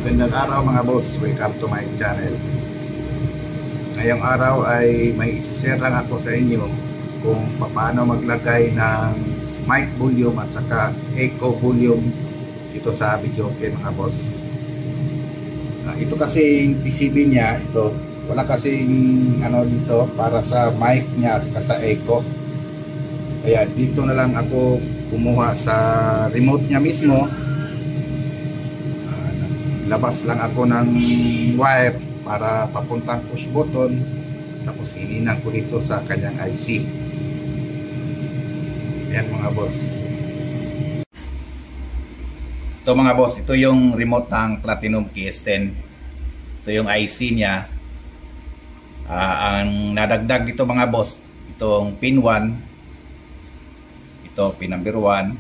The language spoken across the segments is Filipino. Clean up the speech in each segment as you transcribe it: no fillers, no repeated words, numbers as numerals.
Magandang araw mga boss, welcome to my channel. Ngayong araw ay may isi-share lang ako sa inyo kung paano maglagay ng mic volume at saka echo volume dito sa Videoke mga boss. Ito kasi PCB niya, ito wala kasing ano dito para sa mic niya at saka sa echo. Kaya dito na lang ako kumuha sa remote niya mismo. Labas lang ako ng wire para papuntang push button, tapos hininan ko dito sa kanyang IC. Ayan mga boss. Ito mga boss, ito yung remote ng Platinum KS10. Ito yung IC niya. Ang nadagdag dito mga boss, itong pin 1, ito pin number 1,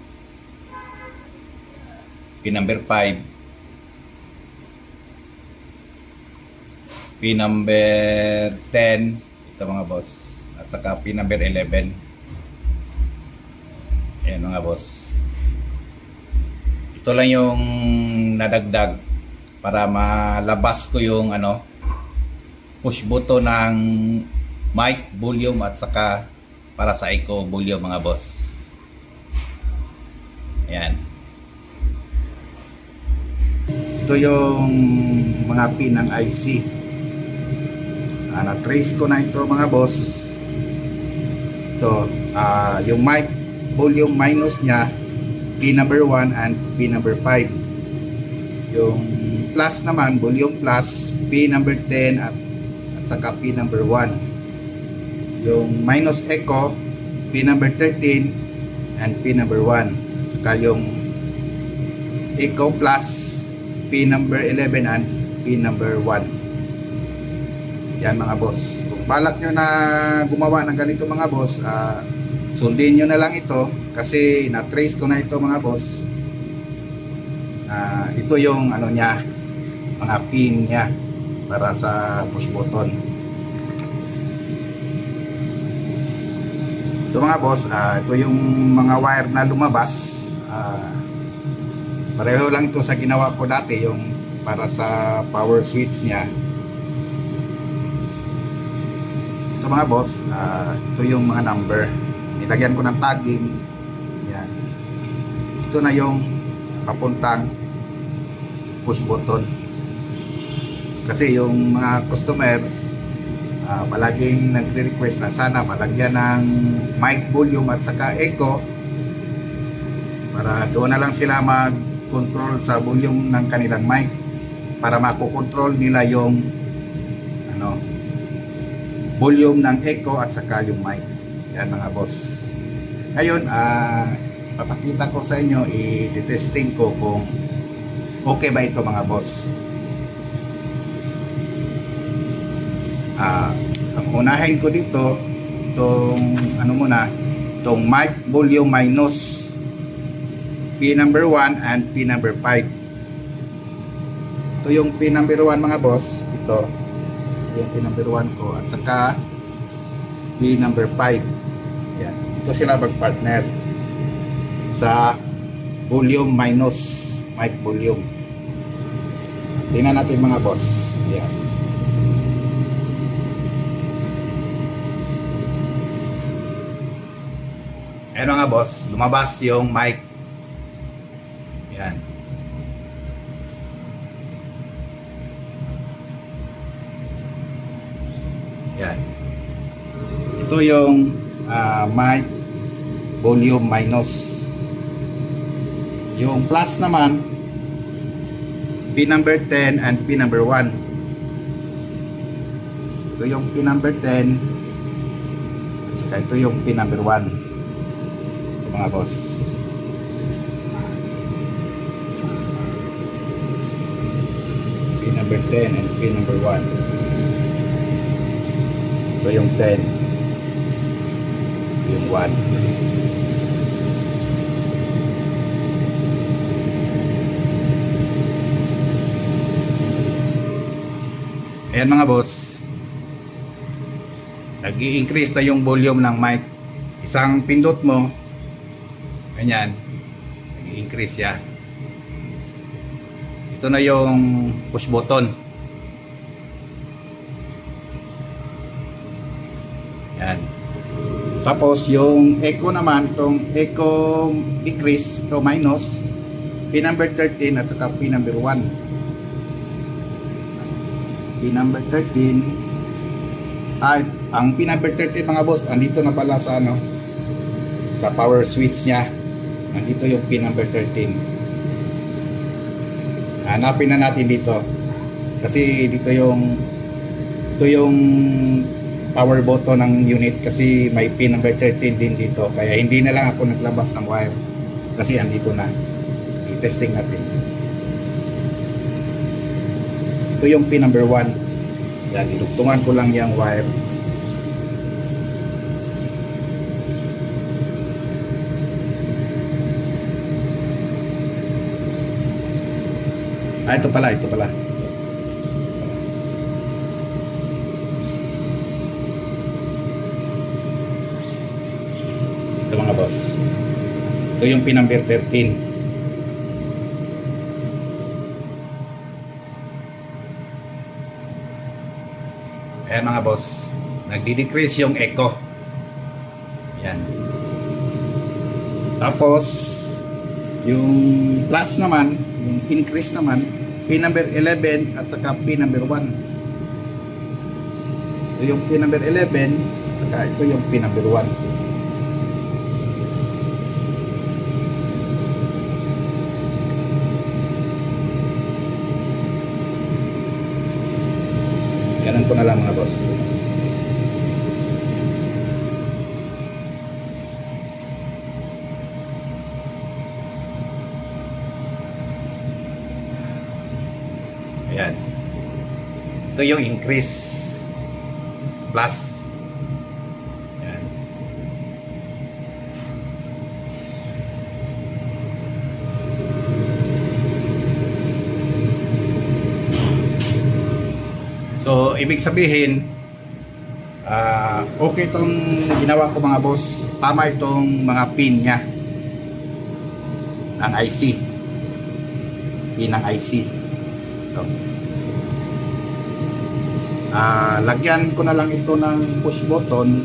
pin number 5, pin number 10, ito mga boss, at saka pin number 11. Ayan mga boss, ito lang yung nadagdag para malabas ko yung ano, push button ng mic volume at saka para sa echo volume mga boss. Ayan, ito yung mga pin ng IC. Na-trace ko na ito mga boss. Ito, yung mic volume minus nya, pin number 1 and pin number 5. Yung plus naman, volume plus, pin number 10 at saka pin number 1. Yung minus echo, pin number 13 and pin number 1. At saka yung echo plus, pin number 11 and pin number 1. Yan mga boss. Kung balak nyo na gumawa ng ganito mga boss, sundin nyo na lang ito kasi na-trace ko na ito mga boss. Ito yung ano niya, mga pin niya para sa push button. Ito mga boss, ito yung mga wire na lumabas. Pareho lang ito sa ginawa ko dati, yung para sa power switch niya. Ito mga boss, ito yung mga number. Nilagyan ko ng tagging. Yan. Ito na yung papuntang push button. Kasi yung mga customer palaging nagre-request na sana malagyan ng mic volume at saka echo para doon na lang sila mag-control sa volume ng kanilang mic para makokontrol nila yung ano, volume ng echo at saka yung mic. Yan mga boss. Ngayon, papakita ko sa inyo, i-testing ko kung okay ba ito mga boss. Ang unahin ko dito, itong ano muna, itong mic volume minus, pin number 1 and pin number 5. Ito yung pin number 1 mga boss. Ito yung pin number 1 ko at saka pin number 5. Yan. Ito sila mag-partner sa volume minus, mic volume. Tingnan natin mga boss. Yan. Ayan mga boss, lumabas yung mic. Yan. Yan. Ito yung mic volume minus. Yung plus naman, pin number 10 and pin number 1. Ito yung pin number 10 at saka ito yung pin number 1. Ito mga boss. Pin number 10 and pin number 1. Ito yung 10, yung 1. Ayan mga boss, nag-i-increase na yung volume ng mic. Isang pindot mo, ganyan, i-increase yan. Ito na yung push button. Yan. Tapos yung echo naman, itong echo decrease, to minus, pin number 13 at saka pin number 1. Pin number 13. Ang pin number 13 mga boss, andito na pala sa ano, sa power switch niya. Nandito yung pin number 13. Hanapin na natin dito. Kasi dito yung power button ng unit kasi may pin number 13 din dito. Kaya hindi na lang ako naglabas ng wire kasi andito na. I-testing natin. Ito yung pin number 1. Yan, ilugtungan ko lang yung wire. Ito pala. Ito mga boss. Ito yung pin number 13. Ayan mga boss. Nagdi-decrease yung echo. Ayan. Tapos yung plus naman, yung increase naman, pin number 11 at saka pin number 1. Ito yung pin number 11 at saka ito yung pin number 1. Ganun ko na lang mga boss. Ayan. Ito yung increase plus. Ayan. So, ibig sabihin, okay itong ginawa ko mga boss. Tama itong mga pin niya ng IC. Pin ng IC. Ito. Lagyan ko na lang ito ng push button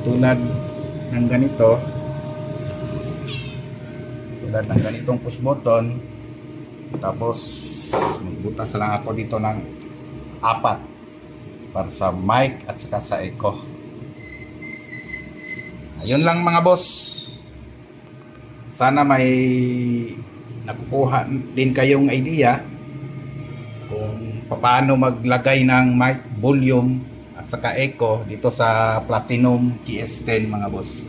tulad ng ganito. Tulad ng ganitong push button. Tapos, may butas lang ako dito ng 4 para sa mic at saka sa echo. Ayun lang mga boss. Sana may nakukuha din kayong idea kung paano maglagay ng mic, volume at saka echo dito sa Platinum TS10 mga boss.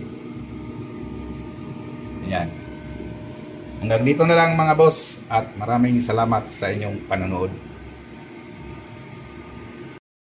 Ayan. Hanggang dito na lang mga boss at maraming salamat sa inyong panonood.